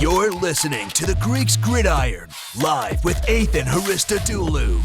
You're listening to the Greeks Gridiron, live with Ethan Haristodoulou.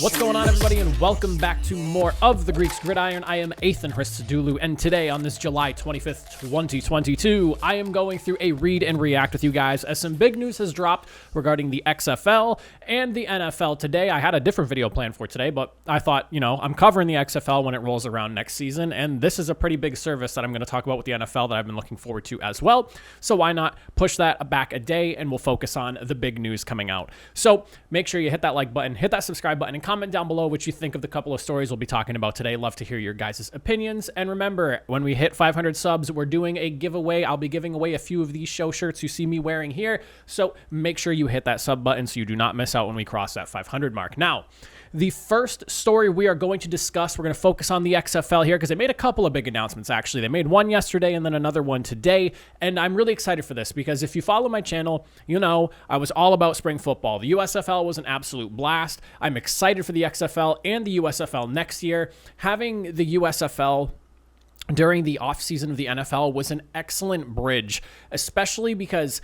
What's going on, everybody, and welcome back to more of the Greeks Gridiron. I am Ethan Haristodoulou, and today on this July 25th, 2022, I am going through a read and react with you guys as some big news has dropped regarding the XFL and the NFL today. I had a different video planned for today, but I thought, I'm covering the XFL when it rolls around next season, and this is a pretty big service that I'm going to talk about with the NFL that I've been looking forward to as well. So why not push that back a day, and we'll focus on the big news coming out. So make sure you hit that like button, hit that subscribe button, and comment down below what you think of the couple of stories we'll be talking about today. Love to hear your guys' opinions. And remember, when we hit 500 subs, we're doing a giveaway. I'll be giving away a few of these show shirts you see me wearing here. So make sure you hit that sub button so you do not miss out when we cross that 500 mark. Now, the first story we are going to discuss, we're going to focus on the XFL here because they made a couple of big announcements, actually. They made one yesterday and then another one today, and I'm really excited for this because if you follow my channel, you know I was all about spring football. The USFL was an absolute blast. I'm excited for the XFL and the USFL next year. Having the USFL during the offseason of the NFL was an excellent bridge, especially because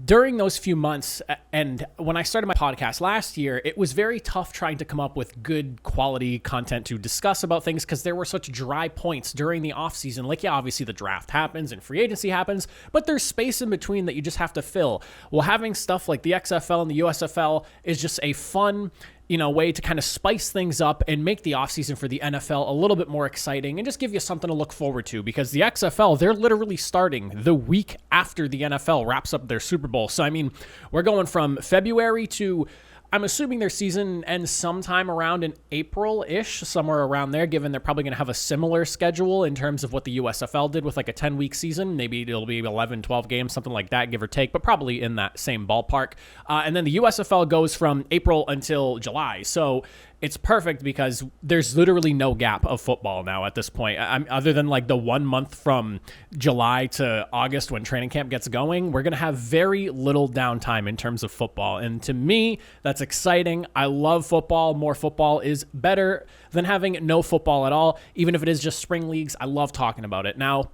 during those few months, and when I started my podcast last year, it was very tough trying to come up with good quality content to discuss about things because there were such dry points during the offseason. Like, yeah, obviously the draft happens and free agency happens, but there's space in between that you just have to fill. Well, having stuff like the XFL and the USFL is just a fun way to kind of spice things up and make the offseason for the NFL a little bit more exciting and just give you something to look forward to because the XFL, they're literally starting the week after the NFL wraps up their Super Bowl. So, we're going from February to, I'm assuming their season ends sometime around in April-ish, somewhere around there, given they're probably going to have a similar schedule in terms of what the USFL did with like a 10-week season. Maybe it'll be 11, 12 games, something like that, give or take, but probably in that same ballpark. And then the USFL goes from April until July. So it's perfect because there's literally no gap of football now at this point. Other than like the 1 month from July to August when training camp gets going, we're going to have very little downtime in terms of football. And to me, that's exciting. I love football. More football is better than having no football at all. Even if it is just spring leagues, I love talking about it. Now,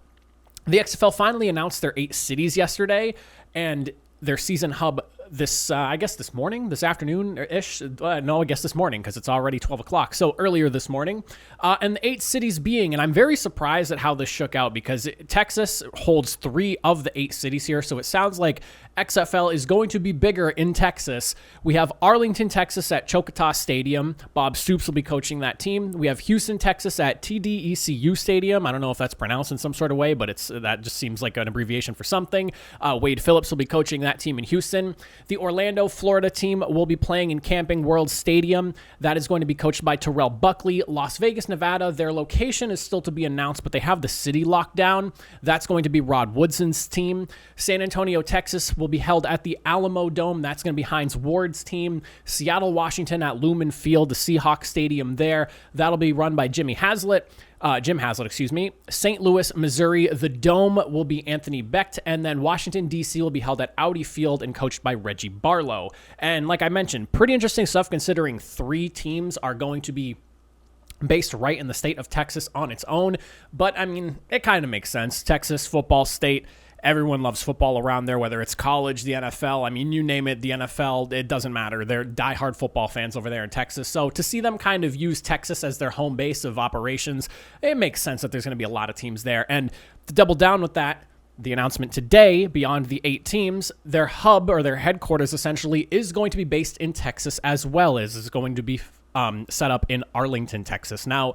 the XFL finally announced their 8 cities yesterday and their season hub this afternoon-ish. No, I guess this morning because it's already 12 o'clock. So earlier this morning. And the 8 cities being, and I'm very surprised at how this shook out because Texas holds 3 of the 8 cities here. So it sounds like XFL is going to be bigger in Texas. We have Arlington, Texas at Choctaw Stadium. Bob Stoops will be coaching that team. We have Houston, Texas at TDECU Stadium. I don't know if that's pronounced in some sort of way, but that just seems like an abbreviation for something. Wade Phillips will be coaching that team in Houston. The Orlando, Florida team will be playing in Camping World Stadium. That is going to be coached by Terrell Buckley. Las Vegas, Nevada, their location is still to be announced, but they have the city locked down. That's going to be Rod Woodson's team. San Antonio, Texas will be held at the Alamo Dome. That's going to be Hines Ward's team. Seattle, Washington at Lumen Field, the Seahawks Stadium there. That'll be run by Jim Haslett. St. Louis, Missouri, the Dome will be Anthony Becht, and then Washington, D.C. will be held at Audi Field and coached by Reggie Barlow. And like I mentioned, pretty interesting stuff considering 3 teams are going to be based right in the state of Texas on its own. But, it kind of makes sense. Texas, football state. Everyone loves football around there, whether it's college, the NFL. You name it, the NFL, it doesn't matter. They're diehard football fans over there in Texas. So to see them kind of use Texas as their home base of operations, it makes sense that there's going to be a lot of teams there. And to double down with that, the announcement today, beyond the 8 teams, their hub or their headquarters essentially is going to be based in Texas as well as is going to be set up in Arlington, Texas. Now,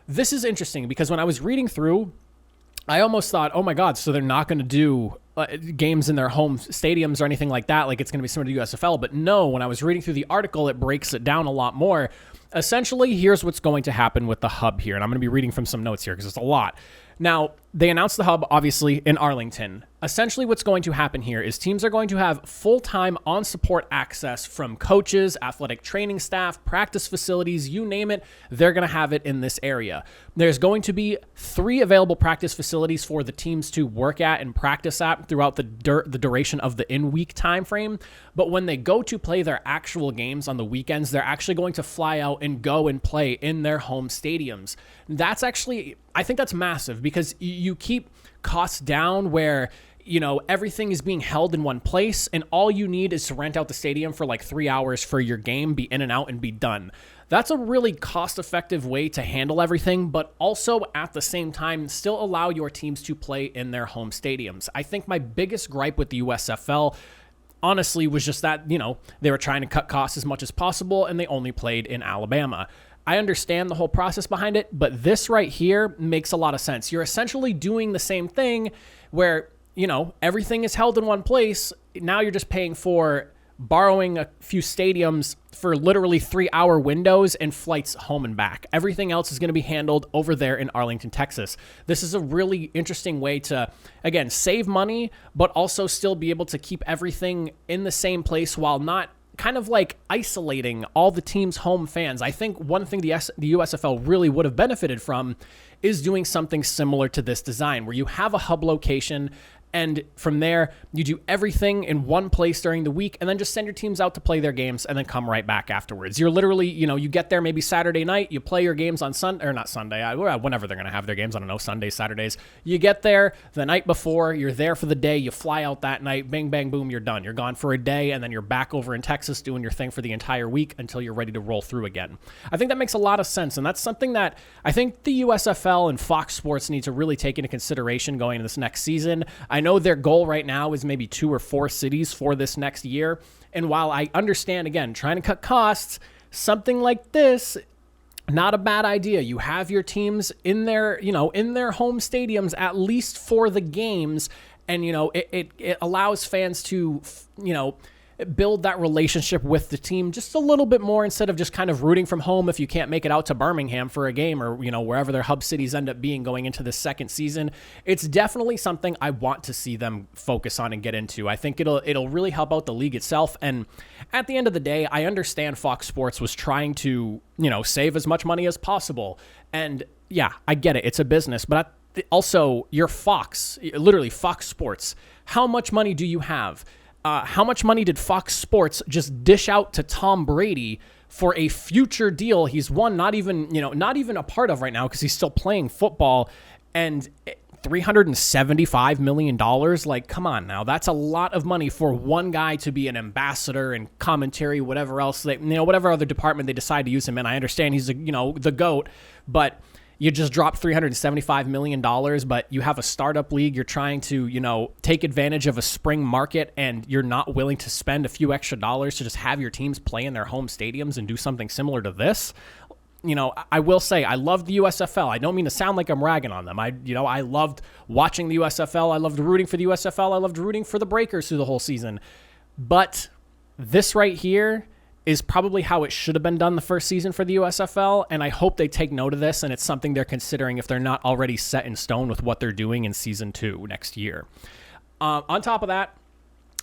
this is interesting because when I was reading through, I almost thought, oh my God, so they're not going to do games in their home stadiums or anything like that, like it's going to be similar to USFL. But no, when I was reading through the article, it breaks it down a lot more. Essentially, here's what's going to happen with the hub here. And I'm going to be reading from some notes here because it's a lot. Now, they announced the hub, obviously, in Arlington. Essentially, what's going to happen here is teams are going to have full-time on-support access from coaches, athletic training staff, practice facilities, you name it, they're going to have it in this area. There's going to be 3 available practice facilities for the teams to work at and practice at throughout the duration of the in-week time frame. But when they go to play their actual games on the weekends, they're actually going to fly out and go and play in their home stadiums. That's actually, I think that's massive because you keep costs down where, everything is being held in one place and all you need is to rent out the stadium for like 3 hours for your game, be in and out and be done. That's a really cost-effective way to handle everything, but also at the same time still allow your teams to play in their home stadiums. I think my biggest gripe with the USFL honestly was just that, they were trying to cut costs as much as possible and they only played in Alabama. I understand the whole process behind it, but this right here makes a lot of sense. You're essentially doing the same thing where, everything is held in one place. Now you're just paying for borrowing a few stadiums for literally 3-hour windows and flights home and back. Everything else is going to be handled over there in Arlington, Texas. This is a really interesting way to, again, save money, but also still be able to keep everything in the same place while not kind of like isolating all the team's home fans. I think one thing the USFL really would have benefited from is doing something similar to this design where you have a hub location and from there, you do everything in one place during the week and then just send your teams out to play their games and then come right back afterwards. You're literally, you get there maybe Saturday night, you play your games on Sunday, or not Sunday, whenever they're going to have their games. I don't know, Sundays, Saturdays. You get there the night before, you're there for the day, you fly out that night, bang, bang, boom, you're done. You're gone for a day and then you're back over in Texas doing your thing for the entire week until you're ready to roll through again. I think that makes a lot of sense. And that's something that I think the USFL and Fox Sports need to really take into consideration going into this next season. I know their goal right now is maybe 2 or 4 cities for this next year. And while I understand, again, trying to cut costs, something like this, not a bad idea. You have your teams in their, in their home stadiums, at least for the games. And, it allows fans to, build that relationship with the team just a little bit more instead of just kind of rooting from home if you can't make it out to Birmingham for a game or, wherever their hub cities end up being going into the second season. It's definitely something I want to see them focus on and get into. I think it'll really help out the league itself. And at the end of the day, I understand Fox Sports was trying to, save as much money as possible. And yeah, I get it. It's a business, but also you're Fox, literally Fox Sports. How much money do you have? How much money did Fox Sports just dish out to Tom Brady for a future deal he's won, not even a part of right now because he's still playing football, and $375 million? Like, come on now. That's a lot of money for one guy to be an ambassador and commentary, whatever else, whatever other department they decide to use him in. I understand he's, the GOAT, but you just dropped $375 million, but you have a startup league. You're trying to, take advantage of a spring market, and you're not willing to spend a few extra dollars to just have your teams play in their home stadiums and do something similar to this. I will say I love the USFL. I don't mean to sound like I'm ragging on them. I loved watching the USFL. I loved rooting for the USFL. I loved rooting for the Breakers through the whole season. But this right here is probably how it should have been done the first season for the USFL, and I hope they take note of this, and it's something they're considering if they're not already set in stone with what they're doing in Season 2 next year. On top of that,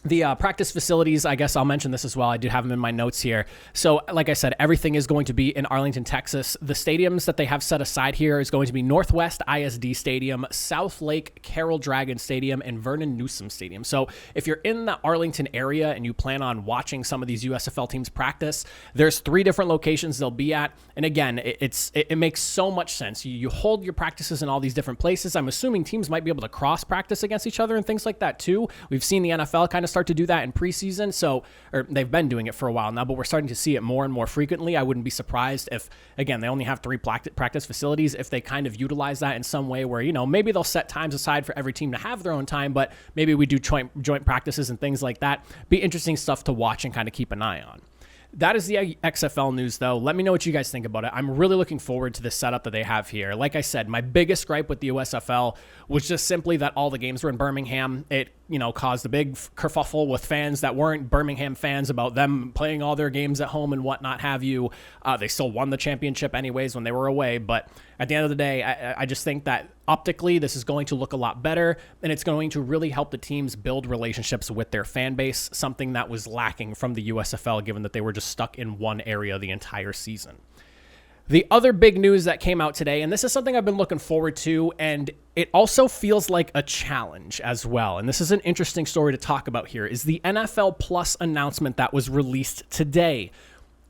the practice facilities, I guess I'll mention this as well. I do have them in my notes here. So like I said, everything is going to be in Arlington, Texas. The stadiums that they have set aside here is going to be Northwest ISD Stadium, South Lake Carroll Dragon Stadium, and Vernon Newsom Stadium. So if you're in the Arlington area and you plan on watching some of these USFL teams practice, there's 3 different locations they'll be at. And again, it makes so much sense. You hold your practices in all these different places. I'm assuming teams might be able to cross practice against each other and things like that too. We've seen the NFL kind of start to do that in preseason, or they've been doing it for a while now, but we're starting to see it more and more frequently. I wouldn't be surprised if, again, they only have 3 practice facilities, if they kind of utilize that in some way where, maybe they'll set times aside for every team to have their own time, but maybe we do joint practices and things like that. Be interesting stuff to watch and kind of keep an eye on. That is the XFL news, though. Let me know what you guys think about it. I'm really looking forward to the setup that they have here. Like I said, my biggest gripe with the USFL was just simply that all the games were in Birmingham. It, caused a big kerfuffle with fans that weren't Birmingham fans about them playing all their games at home and whatnot have you. They still won the championship anyways when they were away. But at the end of the day, I just think that optically this is going to look a lot better, and it's going to really help the teams build relationships with their fan base, something that was lacking from the USFL given that they were just stuck in one area the entire season. The other big news that came out today, and this is something I've been looking forward to, and it also feels like a challenge as well, and this is an interesting story to talk about here, is the NFL Plus announcement that was released today.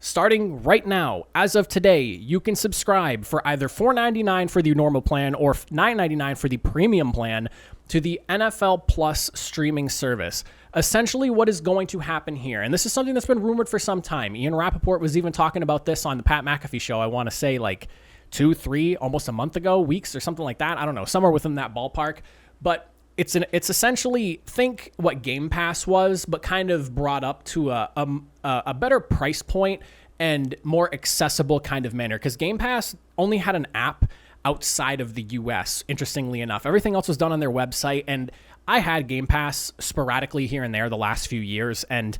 Starting right now, as of today, you can subscribe for either $4.99 for the normal plan or $9.99 for the premium plan to the NFL Plus streaming service. Essentially, what is going to happen here, and this is something that's been rumored for some time. Ian Rappaport was even talking about this on the Pat McAfee show, I want to say like 2, 3, almost a month ago, weeks or something like that. I don't know, somewhere within that ballpark. But it's essentially, think what Game Pass was, but kind of brought up to a better price point and more accessible kind of manner. Because Game Pass only had an app outside of the US, interestingly enough. Everything else was done on their website, and I had Game Pass sporadically here and there the last few years, and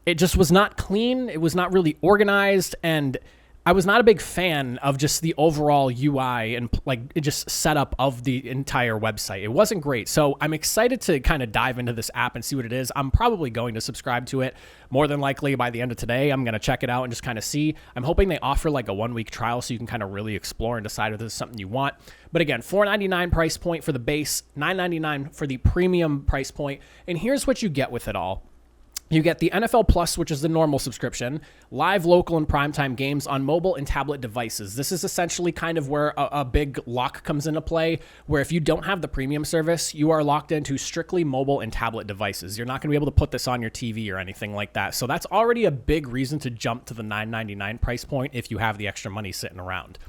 it just was not clean. It was not really organized, and I was not a big fan of just the overall UI and like it just setup of the entire website. It wasn't great. So I'm excited to kind of dive into this app and see what it is. I'm probably going to subscribe to it more than likely by the end of today. I'm going to check it out and just kind of see. I'm hoping they offer like a 1-week trial so you can kind of really explore and decide if this is something you want. But again, $4.99 price point for the base, $9.99 for the premium price point. And here's what you get with it all. You get the NFL Plus, which is the normal subscription, live, local, and primetime games on mobile and tablet devices. This is essentially kind of where a big lock comes into play, where if you don't have the premium service, you are locked into strictly mobile and tablet devices. You're not going to be able to put this on your TV or anything like that. So that's already a big reason to jump to the $9.99 price point if you have the extra money sitting around.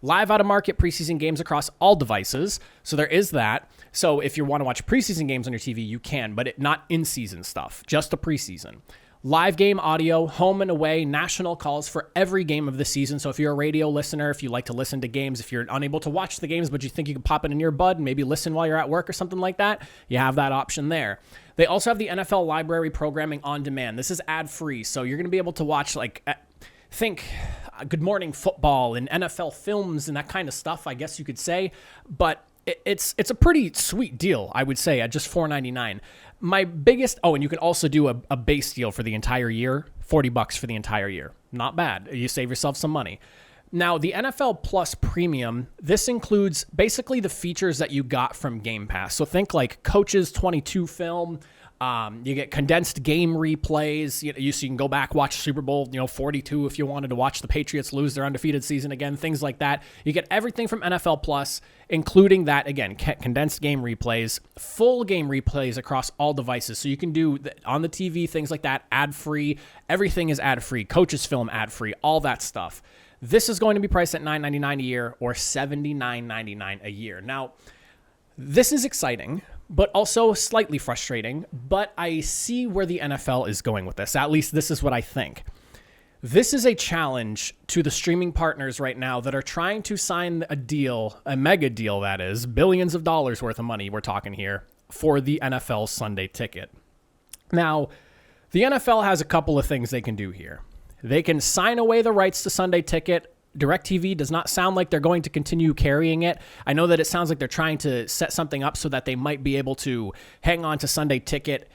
Live out-of-market preseason games across all devices. So there is that. So if you want to watch preseason games on your TV, you can, but not in-season stuff, just the preseason. Live game audio, home and away, national calls for every game of the season. So if you're a radio listener, if you like to listen to games, if you're unable to watch the games, but you think you can pop it in your bud and maybe listen while you're at work or something like that, you have that option there. They also have the NFL library programming on demand. This is ad-free, so you're going to be able to watch think Good Morning Football and NFL films and that kind of stuff, I guess you could say. But it's a pretty sweet deal, I would say, at just $4.99. My biggest, and you can also do a base deal for the entire year, $40 for the entire year. Not bad. You save yourself some money. Now, the NFL Plus Premium, this includes basically the features that you got from Game Pass. So think like Coaches 22 film. You get condensed game replays. So you can go back, watch Super Bowl 42 if you wanted to watch the Patriots lose their undefeated season again, things like that. You get everything from NFL Plus, including that, again, condensed game replays, full game replays across all devices. So you can do on the TV, things like that, ad-free. Everything is ad-free. Coaches film ad-free, all that stuff. This is going to be priced at $9.99 a year or $79.99 a year. Now, this is exciting, but also slightly frustrating, but I see where the NFL is going with this. At least this is what I think. This is a challenge to the streaming partners right now that are trying to sign a deal, a mega deal that is, billions of dollars worth of money we're talking here, for the NFL Sunday Ticket. Now, the NFL has a couple of things they can do here. They can sign away the rights to Sunday Ticket. DirecTV does not sound like they're going to continue carrying it. I know that it sounds like they're trying to set something up so that they might be able to hang on to Sunday Ticket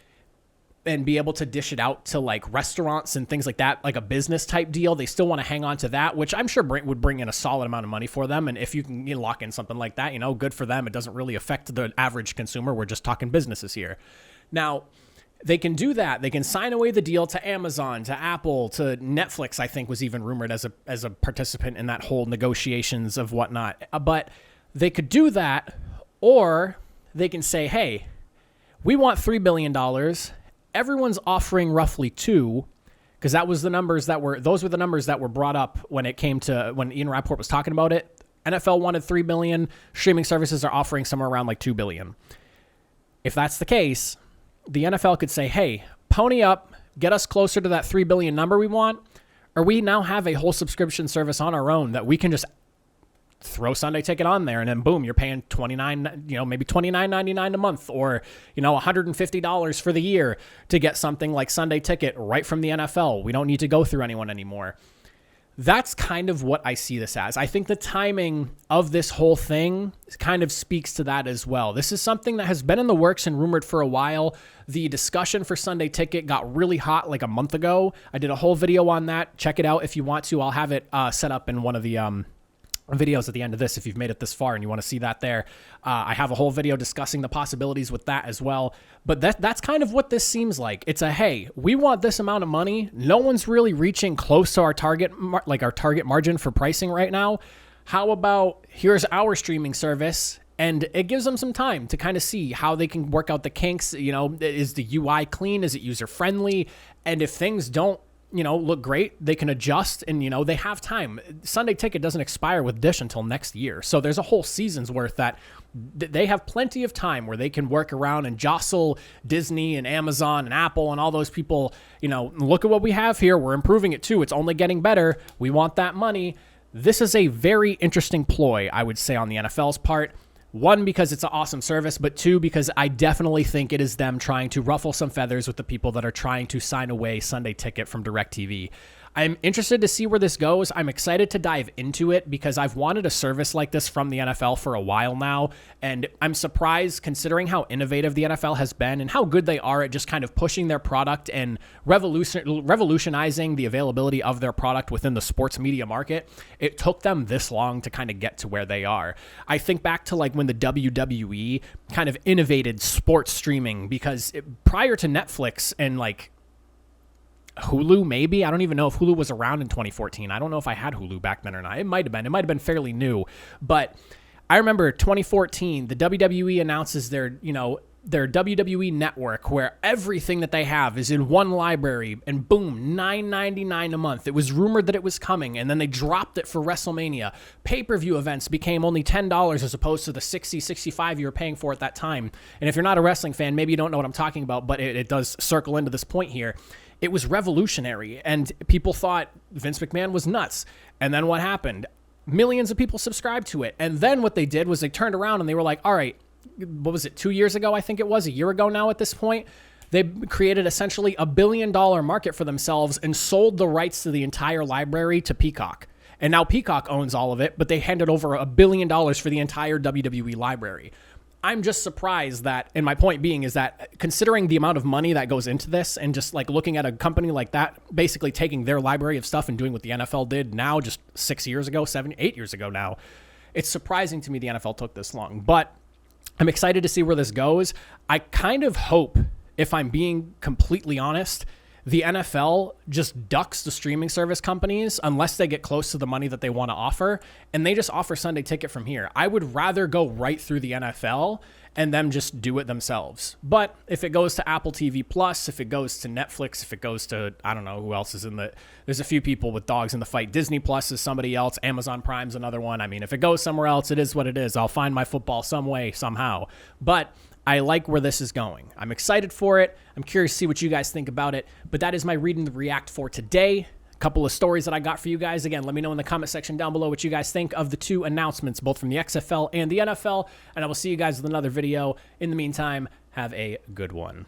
and be able to dish it out to like restaurants and things like that, like a business type deal. They still want to hang on to that, which I'm sure would bring in a solid amount of money for them. And if you can lock in something like that, good for them. It doesn't really affect the average consumer. We're just talking businesses here. Now, they can do that. They can sign away the deal to Amazon, to Apple, to Netflix, I think was even rumored as a participant in that whole negotiations of whatnot. But they could do that, or they can say, hey, we want $3 billion. Everyone's offering roughly $2 billion, because those were the numbers that were brought up when it came to when Ian Rappaport was talking about it. NFL wanted $3 billion. Streaming services are offering somewhere around like $2 billion. If that's the case, the NFL could say, hey, pony up, get us closer to that $3 billion number we want, or we now have a whole subscription service on our own that we can just throw Sunday Ticket on there, and then boom, you're paying maybe $29.99 a month, or $150 for the year to get something like Sunday Ticket right from the NFL. We don't need to go through anyone anymore. That's kind of what I see this as. I think the timing of this whole thing kind of speaks to that as well. This is something that has been in the works and rumored for a while. The discussion for Sunday Ticket got really hot like a month ago. I did a whole video on that. Check it out if you want to. I'll have it set up in one of the videos at the end of this if you've made it this far and you want to see that there. I have a whole video discussing the possibilities with that as well. But that's kind of what this seems like. It's a, hey, we want this amount of money. No one's really reaching close to our target, our target margin for pricing right now. How about here's our streaming service? And it gives them some time to kind of see how they can work out the kinks. You know, is the UI clean? Is it user friendly? And if things don't, look great, they can adjust, and, they have time. Sunday Ticket doesn't expire with Dish until next year. So there's a whole season's worth that they have plenty of time where they can work around and jostle Disney and Amazon and Apple and all those people. Look at what we have here. We're improving it too. It's only getting better. We want that money. This is a very interesting ploy, I would say, on the NFL's part. One, because it's an awesome service, but two, because I definitely think it is them trying to ruffle some feathers with the people that are trying to sign away Sunday Ticket from DirecTV. I'm interested to see where this goes. I'm excited to dive into it because I've wanted a service like this from the NFL for a while now, and I'm surprised considering how innovative the NFL has been and how good they are at just kind of pushing their product and revolutionizing the availability of their product within the sports media market. It took them this long to kind of get to where they are. I think back to like when the WWE kind of innovated sports streaming, because prior to Netflix and like Hulu, maybe. I don't even know if Hulu was around in 2014. I don't know if I had Hulu back then or not. It might have been. It might have been fairly new. But I remember 2014, the WWE announces their WWE network, where everything that they have is in one library, and boom, $9.99 a month. It was rumored that it was coming, and then they dropped it for WrestleMania. Pay-per-view events became only $10 as opposed to the $60, $65 you were paying for at that time. And if you're not a wrestling fan, maybe you don't know what I'm talking about, but it does circle into this point here. It was revolutionary, and people thought Vince McMahon was nuts. And then what happened? Millions of people subscribed to it. And then what they did was they turned around and they were like, all right, what was it, 2 years ago? I think it was a year ago now at this point. They created essentially $1 billion market for themselves and sold the rights to the entire library to Peacock. And now Peacock owns all of it, but they handed over $1 billion for the entire WWE library. I'm just surprised that, and my point being is that considering the amount of money that goes into this and just like looking at a company like that, basically taking their library of stuff and doing what the NFL did now just 8 years ago now, it's surprising to me the NFL took this long. But I'm excited to see where this goes. I kind of hope, if I'm being completely honest, the NFL just ducks the streaming service companies unless they get close to the money that they want to offer, and they just offer Sunday Ticket from here. I would rather go right through the NFL and them just do it themselves. But if it goes to Apple TV Plus, if it goes to Netflix, if it goes to, I don't know who else is in there's a few people with dogs in the fight. Disney Plus is somebody else. Amazon Prime's another one. I mean, if it goes somewhere else, it is what it is. I'll find my football some way, somehow. But I like where this is going. I'm excited for it. I'm curious to see what you guys think about it. But that is my Read and React for today. A couple of stories that I got for you guys. Again, let me know in the comment section down below what you guys think of the two announcements, both from the XFL and the NFL. And I will see you guys with another video. In the meantime, have a good one.